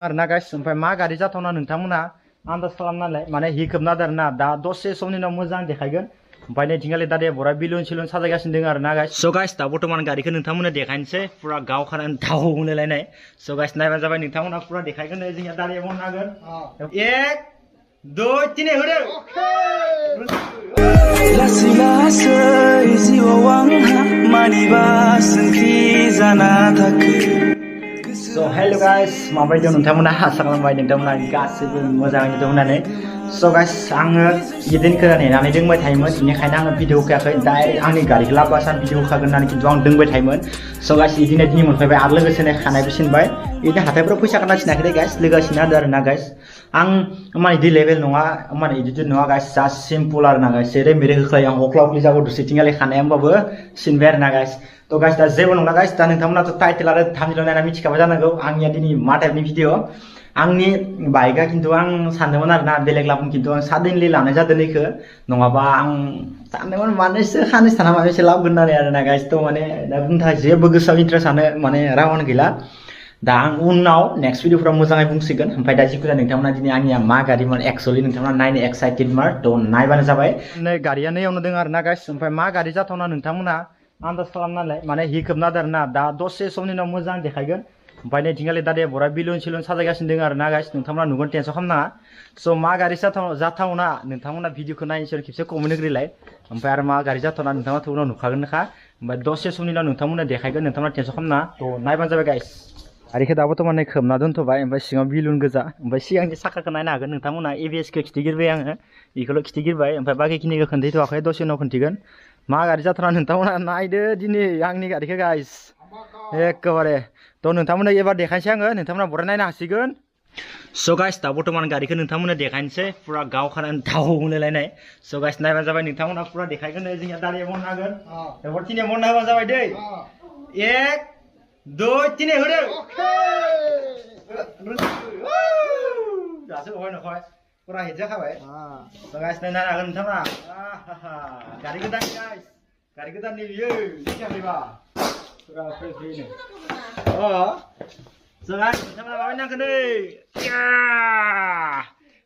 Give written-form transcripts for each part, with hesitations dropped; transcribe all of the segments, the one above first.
आरोना गाइस ओमफ्राय मा गारि जाथावना नोंथांमोना आन्दाज खालामनानै माने हि खोबना आरोना दा दसे समनि उनाव मोजां देखायगोन ओमफ्राय नैथिंगालि दा दे बरा बिलुन सिलुन साजायगासिनो दङ आरोना गाइस स' गाइस दा बर्थमान गारिखौ नोंथांमोननो देखायनोसै पुरा गाव खानानै दाव होनलायनाय स' गाइस नायबानो जाबाय नोंथांमोना पुरा देखायगोन जोंनिया दारि बननो हागोन 1 2 3 होदो लासै लासै जिउआव आंहा मानिबा सोंथि जाना थाखो So hello guys, माबायदि दं नोंथांमोना आसा खालामबाय नोंथांमोना गासैबो मोजाङैनो दं होननानै so guys आङो इदिनखौ नेनानै दोंबाय थायोमोन बेनिखायनो आङो भिडिअ होखायाखै डाइरेक्ट आंनि गारिखौ लाबोबासो आं भिडिअ होखागोन होननानै खिन्थु आं दोंबाय थायोमोन so guys इदिनो दिनै मोनफैबाय आरो लोगोसेनो खानायबो सिनबाय इदिनो हाथायफोराव फैसा गारना सिनाखै guys लोगोसेनो आरो ना guys आं माने इदि लेभेल नङा माने इदि नङा guys जास्ट सिम्पल आरो ना guys जेरै मेरे होख्लाय आं हख्ला हख्लि जागौ दसेथिंगालि खानाया होमबाबो सिनबाय आरो ना guys तो गाइस दा जेबो नङा गाइस दा नोंथांमोनाथ' टाइटेल आरो थाम्बनेल नायना मिथिखाबाय जानांगौ आंनिया दिनै मा टाइपनि भिडिअ आंनि बाइकआ खिन्थु आं सानदोंमोन आरोना बेलेग लाबोन खिन्थु आं साडेनलि लानाय जादों इखो नङाबा आं सानदोंमोन मानोसो खानैसो थाना मानोसो लाबोगोन होननानै आरोना गाइस थ' माने दा बुंनो थाखाय जेबो गोसोआव इन्ट्रेस्टआनो माने रावानो गैला दा आं उनाव नेक्स्ट भिडिअफोराव मोजाङै बुंसिगोन ओमफ्राय दा जिखुनु नोंथांमोना दिनै आंनिया मा गारिमोन एक्चुअलि नोंथांमोना नायनो एक्साइटेड मार थ' नायबानो जाबाय नै गारिया नैयावनो दङ आरोना गाइस ओमफ्राय मा गारि जाथावना नोंथांमोना आन्दाज खालामनानै माने हि खोबना आरोना दा दसे समनि उनाव मोजां देखायगोन ओमफ्राय नैथिंगालि दा दे बरा बिलुन सिलुन साजायगासिनो दङ आरोना गाइस नोंथांमोना नुगोन टेनसन खालामनाङा स' मा गारि जाथावना नोंथांमोना भिडिअखौ नायनोसै खेबसे कमेन्ट होग्रोलाय ओमफ्राय आरो मा गारि जाथावना नोंथाङा उनाव नुखागोनखा ओमफ्राय दसे समनि उनाव नोंथांमोना देखायगोन नोंथांमोना टेनसन खालामनाङा थ' नायबानो जाबाय गाइस गारिखौ दाबोथ' माने खोबना दोनथ'बाय ओमफ्राय सिङाव बिलुन गोजा ओमफ्राय सिगांनि साखाखौ नायनो हागोन नोंथांमोना एबिएसखौ खिथिगिरबाय आङो बेखौल' खिथिगिरबाय ओमफ्राय बाखिखिनिखौ खोन्थायथ'वाखै दसे उनाव खोन्थिगोन मा गारि जाथावना नोंथांमोना नायदो दिनै आंनि गारिखौ गाइस एखेबारे थ' नोंथांमोननो एबार देखायनोसै आङो नोंथांमोना बराय नायनो हासिगोन स' गाइस दा बर्थमान गारिखौ नोंथांमोननो देखायनोसै पुरा गाव खानानै दाव होनलायनाय स' गाइस नायबानो जाबाय नोंथांमोना पुरा देखायगोन जोंनिया दारिया बननो हागोन एबार तिनिया बननो होबानो जाबाय दै 1 2 3 होदो दासो हय नखय पुरा हिट जाखाबाय स' गाइस नायनो हागोन नोंथाङा गारि गोदान गाइस गारि गोदाननि बियो मिथियाखैबा पुरा फ्रेश बेनो स' गाइस नोंथाङा माबाय नांगोन नै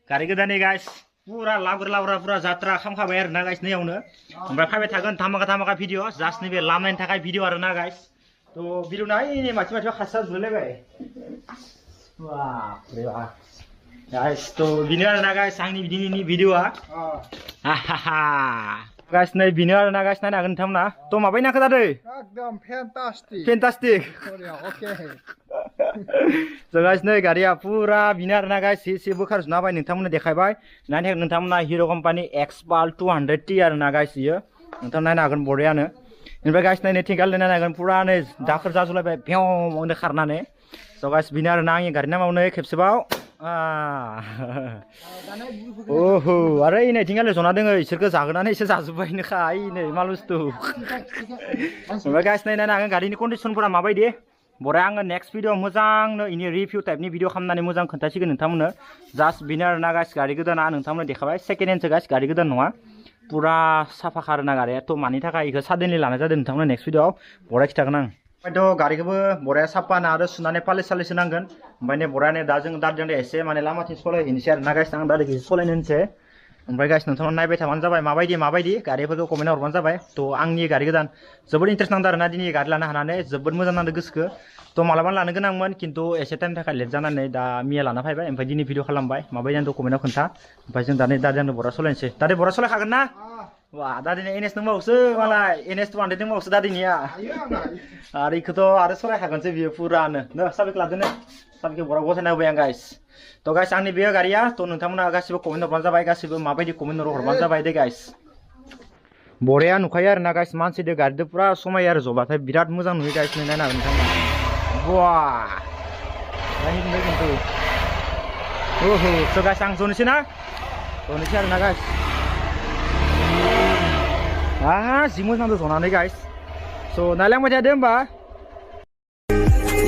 गारि गोदाननि गाइस पुरा लाब्रा पुरा जात्रा खालामखाबाय आरोना गाइस नैयावनो ओमफ्राय फैबाय थागोन धामाका भिडिअ जास्ट नैबे लामनायनि थाखाय भिडिअ आरोना गाइस थ' भिडिअ नाय मानसि खासा जुलायबाय बापरे बाप गाइस थ' बेनो आरोना गाइस आंनि दिनैनि भिडिअआ गाइस नै बेनो आरोना गाइस नायनो हागोन नोंथांमोना थ' माबाय नांखो जादों एकदम फेन्टास्टिक ओके स' गाइस नै गारिया पुरा बेनो आरोना गाइस एसे बोखारजोबना होबाय नोंथांमोननो देखायबाय नायनो हागोन नोंथांमोना हिर' कम्पानि एक्सपाल 200T आरोना गाइस इयो नोंथां नायनो हागोन बरियानो ओमफ्राय गाइस नायनो थिंगाल नायनो हागोन पुरा नै दाखोर जाजुलायबाय फेवनो खारनानै स' गाइस बेनो आरोना आंनि गारि नामावनो खेबसेबाव ओहो आरो नै थिंगाल जना दोङो इसोरखौ जाहोनानै एसे जाजोब्बायनोखा नै माल बुस्थु ओमफ्राय गाइस नायनो हागोन गारिनि कन्डिसनफोरा माबायदि बराय आङो नेक्स्ट भिडिअ मोजांनो इनि रिभिउ टाइपनि भिडिअ खालामनानै मोजां खोन्थासिगोन नोंथांमोननो जास्ट बेनो आरोना गाइस गारि गोदाना नोंथांमोननो देखाबाय सेकेन्ड हेन्डसो गाइस गारि गोदान नङा पुरा साफा खारोना गारिया थ' मानि थाखाय बेखौ साडेनलि लानाय जादों नोंथांमोना नेक्स्ट भिडिअआव बराय खिथागोन आं ओमफ्रायथ' गारिखौबो बराया साफाना आरो सुनानै पालिस सालिस होनांगोन ओमफ्राय नै बरायानो दा जों दाजों एसे माने लामाथिं सलायहैनोसै आरोना गाइस आं दा एसे सलायनो होनोसै ओमफ्राय गाइस नोंथांमोना नायबाय थाबानो जाबाय माबायदि गारिफोरखौ कमेन्टआव हरबानो जाबाय थ' आंनि गारि गोदान जोबोद इन्ट्रेस्ट नांदों आरोना दिनै गारि लानो हानानै जोबोद मोजां नांदों गोसोखौ थ' मालाबानो लानो गोनांमोन खिन्थु एसे टाइमनि थाखाय लेट जानानै दा मिया लाना फैबाय ओमफ्राय दिनै भिडिअ खालामबाय माबायदि आं कमेन्टआव खोन्था ओमफ्राय जों दाजों बरा सलायनोसै दादि बरा सलायखागोन ना वा दादिनो एनएस दंबावोसो मालाय NS 200 दंबावोसो दादिनिया आरो इखौथ' आरो सलायखागोनसो बियो पुरानो साबिखौ लादोनो साबिखौ बरा गथायना होबाय आं गाइस थ' गाइस आंनि बे गारिया थ' नोंथांमोना गासिबो कमेन्ट हरबानो जाबाय गासिबो माबायदि कमेन्ट हरबानो जाबाय दे गाइस बरिया नुखायो आरोना गाइस मानसिजों गारिजों पुरा समायो आरो जबाथाय बिराद मोजां नुयो गाइस नायनो हागोन नोंथांमोना वाह खिन्थु ओहो स' गाइस आं जनोसै ना जनोसै आरोना गाइस जि मोजां जनानै गाइस स' नायलांबाय थादो होमबा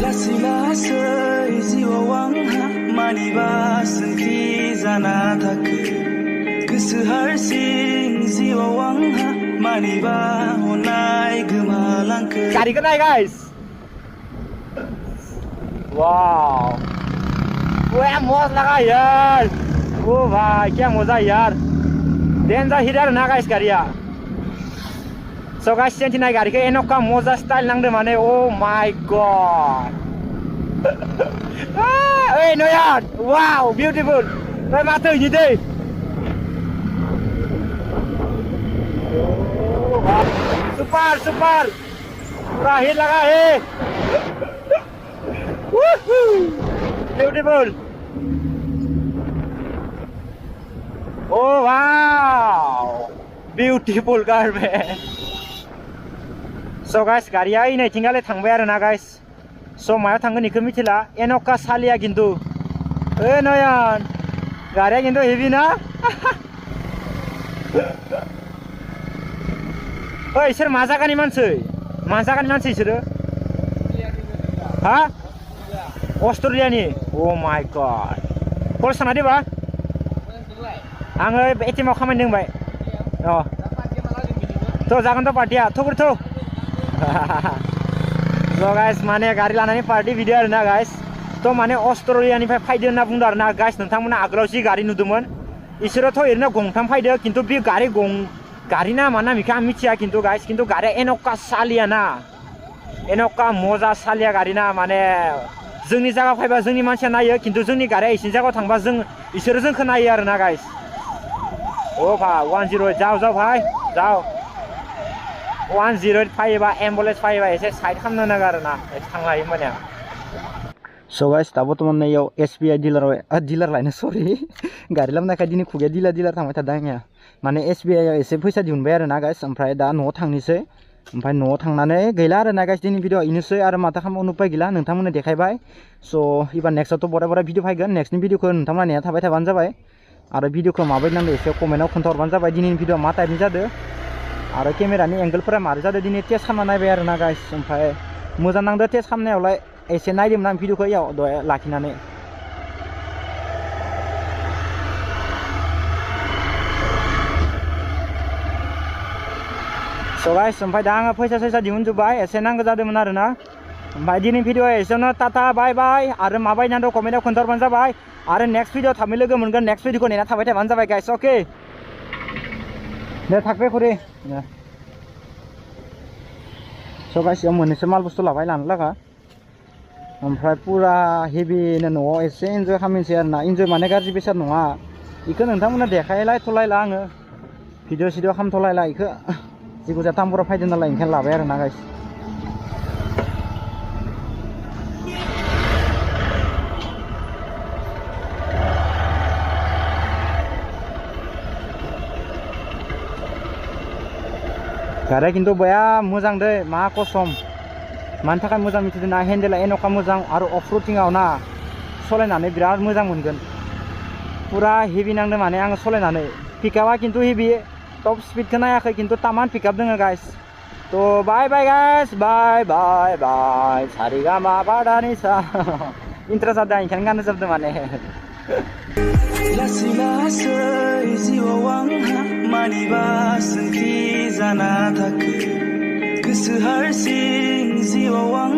लासै लासै जिउआव आंहा मानिबा सोंथि जाना थाखो गोसो हारसिं जिउआव आंहा मानिबा अननाय गोमालांखो गारिखौ नाय गाइस वाव क्या मौज लगा यार ओ भाई क्या मजा यार डेन्जर हिट आरो ना गाइस गारिया सो गाइस सेन्टिनाय गारिखौ एनका मजा स्टाइल नांदो माने ओ माय गॉड ओइ नयान वाव बिउटिफुल ओइ माथो इदि दै सुपर सुपर पूरा हिट लगा है ब्यूटीफुल ओ वाव ब्यूटीफुल कार में सो गाइस गारिया इनायथिंगाले थांबाय आरो ना गाइस सो मायाव थांगोन इखौ मिथिला एनका सालिया किन्तु ए नयन गारिया किन्तु हेभि ना ओइ इसोर मा जागानि मानसि इसोरो हा अस्ट्रेलियानि ओ माय गॉड कल साना देबा आङो एटिएम आव खामानि दंबाय अ थ जागोन थ पार्टिया थुबुर थु स गाइस माने गारि लानानै पार्टी भिडिअ आरो ना गाइस थ माने अस्ट्रेलियानिफ्राय फायदो होनना बुंदो आरो ना गाइस नोंथांमोना आगोलाव जि गारि नुदोंमोन इसोरोथ' ओरैनो गंथाम फायदो किन्तु बे गारि नामा ना बेखौ आं मिथिया किन्तु गाइस किन्तु गारिया एनका सालिया ना एनका मजा सालिया गारि ना माने जोंनि जायगा फायबा जोंनि मानसिया नायो किन्तु जोंनि गारिया इसिनि जायगायाव थांबा इसोरो जोंखौ नायो आरो ना गाइस ओ भाई 108 जाओ जाओ भाई जाओ 108 फायोबा एम्बुलेन्स फायोबा एसे साइड खालामनो नाङा आरो ना थांनो हायो माने स गाइस दा बर्तमान नैयाव एसबिआई डिलार लायनो सरि गारि लाबोनायखाय दिनै खुगाया डिलार थांबाय थादों आंनिया माने एसबिआई आव एसे फैसा दिहुनबाय आरो ना गाइस ओमफ्राय दा न'आव थांनोसै ओमफ्राय न'आव थांनानै गैला आरो ना गाइस दिनै भिडिअ इनोसै आरो माथो खालामबावनो उपाय गैला नोंथांमोननो देखायबाय स एबार नेक्स्टआवथ' बरा भिडिअ फैगोन नेक्स्टनि भिडिअखौ नोंथांमोना नेना थाबाय थाबानो जाबाय आरो भिडिअखौ माबायदि नांदो एसे कमेन्टआव खोन्थाहरबानो जाबाय दिनैनि भिडिअ मा टाइपनि जादों आरो केमेरानि एंगेलफोरा मारै जादों दिनै टेस्ट खालामना नायबाय आरो ना गाइस ओमफ्राय मोजां नांदो टेस्ट खालामनायावलाय एसे नायदोंमोन आं भिडिअखौ इयाव दहाय लाखिनानै स गाइस ओमफ्राय दा आङो फैसा दिहुनजोब्बाय एसे नांगौ जादोंमोन आरो ना ओमफ्राय दिनै भिडिअ एसेयावनो टाटा बाय बाय आरो माबायदि नांदों कमेन्टआव खोन्थाहरबानो जाबाय आरो नेक्स्ट भिडिअ थाबै लोगो मोनगोन नेक्स्ट भिडिअखौ नेना थाबाय थाबानो जाबाय गाइस ओके दे थाकबे खुरि स गाइस याव मोननैसो माल बुस्थु लाबाय लानो लागा ओमफ्राय पुरा हेभिनो न'आव एसे एन्जय खालामनोसै आरो ना एन्जय माने गाज्रि बेसाद नङा इखौ नोंथांमोना देखायलायथ'लायला आङो भिडिअ खालामथ'लायला इखौ जिखुजा तामुराव फायदों नालाय ओंखायनो लाबाय आरो ना गाइस गारिया किन्तु बया मोजां दै मा कसम मानि थाखाय मोजां मिथिदों ना हेन्देला एनका मोजां आरो अफ र'डिंआव ना सलायनानै बिराद मोजां मोनगोन पुरा हेभि नांदों माने आङो सलायनानै पिकआपआ किन्तु हेभि टप स्पिडखौ नायाखै किन्तु तामान पिकआप दङ गाइस तो बाय बाय गाइस बाय बाय बाय सारिगामा पाधानिसा इन्ट्रेस्ट जादों ओंखायनो गाननो जोबदों माने लासै लासै जिउआव आंहा मानिबा सोंथि जाना थाखो गोसो हारसिं जिउआव आं